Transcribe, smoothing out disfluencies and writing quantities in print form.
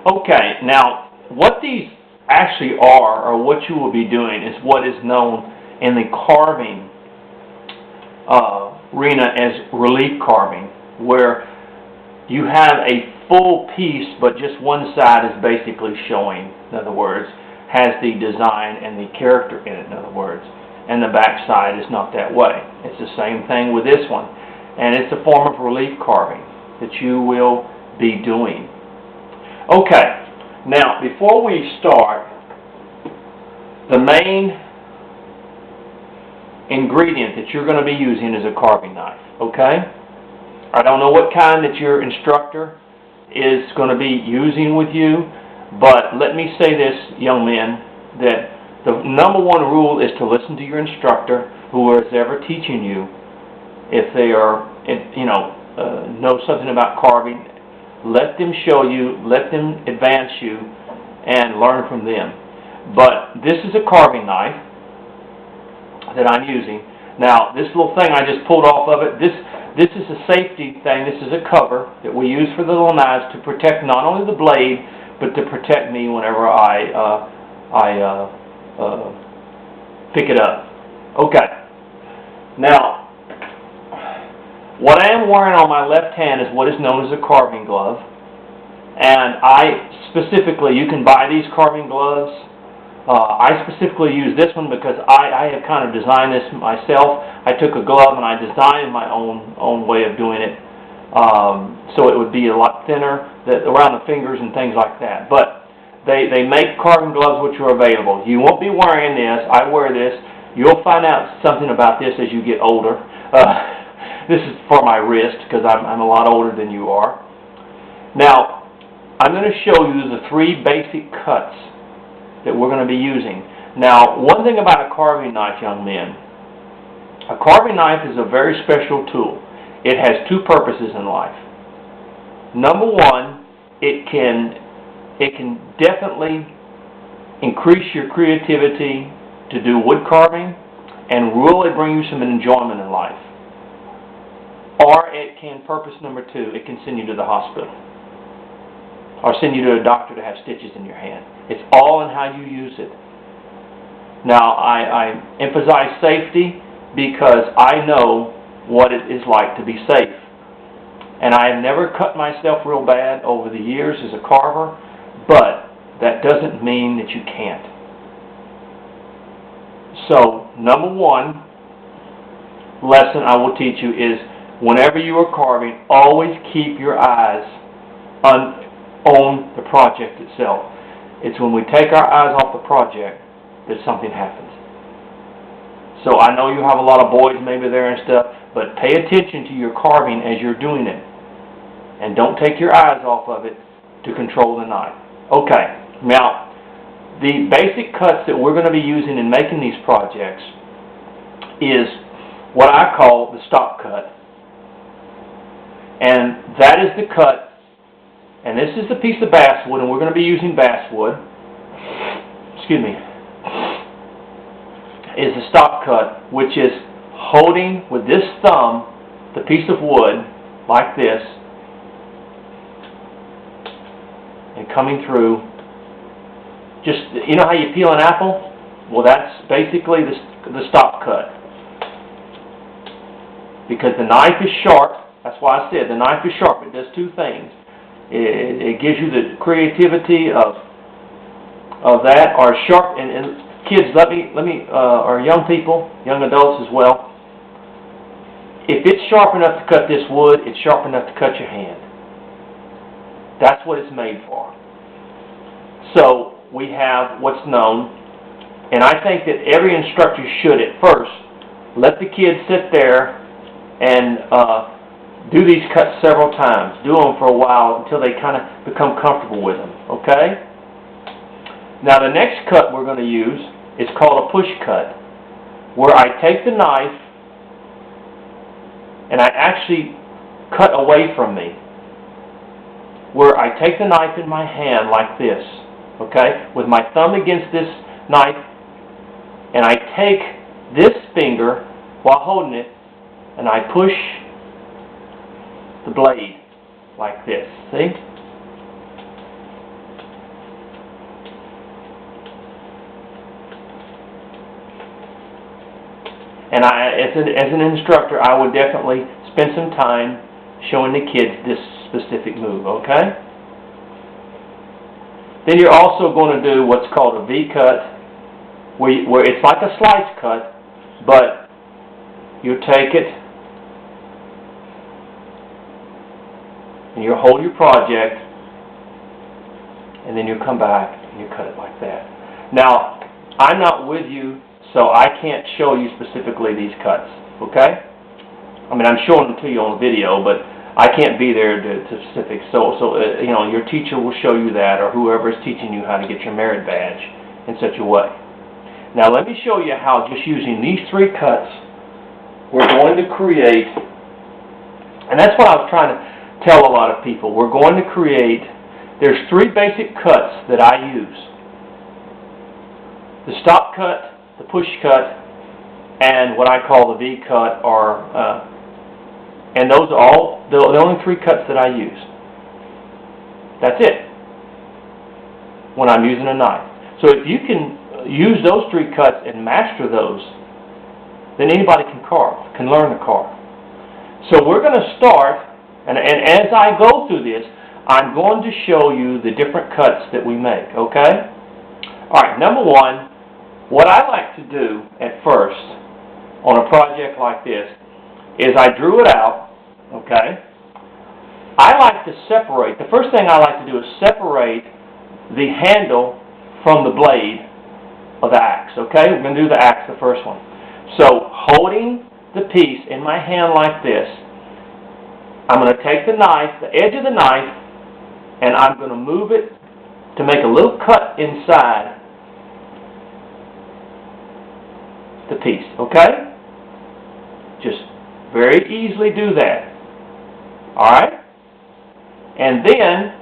Okay, now what these actually are, or what you will be doing, is what is known in the carving arena as relief carving, where you have a full piece, but just one side is basically showing, in other words, has the design and the character in it, in other words, and the back side is not that way. It's the same thing with this one, and it's a form of relief carving that you will be doing. Okay, now before we start, the main ingredient that you're going to be using is a carving knife, okay? I don't know what kind that your instructor is going to be using with you, but let me say this, young men, that the number one rule is to listen to your instructor, who is ever teaching you. If they are, know something about carving, let them show you, let them advance you, and learn from them. But this is a carving knife that I'm using. Now, this little thing I just pulled off of it, this is a safety thing. This is a cover that we use for the little knives to protect not only the blade, but to protect me whenever I pick it up. Okay. Now, what I am wearing on my left hand is what is known as a carving glove. And you can buy these carving gloves. I specifically use this one because I have kind of designed this myself. I took a glove and I designed my own way of doing it, so it would be a lot thinner around the fingers and things like that. But they make carving gloves which are available. You won't be wearing this. I wear this. You'll find out something about this as you get older. This is for my wrist because I'm a lot older than you are. Now, I'm going to show you the 3 basic cuts that we're going to be using. Now, one thing about a carving knife, young men, a carving knife is a very special tool. It has 2 purposes in life. Number one, it can definitely increase your creativity to do wood carving and really bring you some enjoyment in life. Or it can, purpose number 2, it can send you to the hospital or send you to a doctor to have stitches in your hand. It's all in how you use it. Now, I emphasize safety because I know what it is like to be safe. And I have never cut myself real bad over the years as a carver, but that doesn't mean that you can't. So, number 1 lesson I will teach you is whenever you are carving, always keep your eyes on the project itself. It's when we take our eyes off the project that something happens. So I know you have a lot of boys maybe there and stuff, but pay attention to your carving as you're doing it. And don't take your eyes off of it to control the knife. Okay, now the basic cuts that we're going to be using in making these projects is what I call the stop cut. And that is the cut. And this is a piece of basswood, and we're going to be using basswood. Excuse me. Is the stop cut, which is holding with this thumb the piece of wood like this and coming through. Just, you know how you peel an apple? Well, that's basically the stop cut. Because the knife is sharp. That's why I said the knife is sharp. It does 2 things. It gives you the creativity of that, or sharp, and kids, let me, or young people, young adults as well. If it's sharp enough to cut this wood, it's sharp enough to cut your hand. That's what it's made for. So we have what's known, and I think that every instructor should at first let the kids sit there and do these cuts several times. Do them for a while until they kind of become comfortable with them. Okay? Now the next cut we're going to use is called a push cut, where I take the knife and I actually cut away from me. Where I take the knife in my hand like this, okay, with my thumb against this knife, and I take this finger while holding it and I push the blade like this, see? And as an instructor, I would definitely spend some time showing the kids this specific move, okay? Then you're also going to do what's called a V-cut, where it's like a slice cut, but you take it and you hold your project, and then you come back and you cut it like that. Now, I'm not with you, so I can't show you specifically these cuts, okay? I mean, I'm showing them to you on video, but I can't be there to specifics. So you know, your teacher will show you that, or whoever is teaching you how to get your merit badge in such a way. Now, let me show you how just using these 3 cuts, we're going to create, and that's what I was trying to tell a lot of people. We're going to create, there's 3 basic cuts that I use. The stop cut, the push cut, and what I call the V cut, and those are all the only 3 cuts that I use. That's it when I'm using a knife. So if you can use those 3 cuts and master those, then anybody can carve, can learn to carve. So we're going to start, and as I go through this, I'm going to show you the different cuts that we make, okay? Alright, number 1, what I like to do at first on a project like this is I drew it out, okay? I like to separate, the first thing I like to do is separate the handle from the blade of the axe, okay? We're going to do the axe, the first one. So, holding the piece in my hand like this, I'm going to take the knife, the edge of the knife, and I'm going to move it to make a little cut inside the piece, okay? Just very easily do that. Alright? And then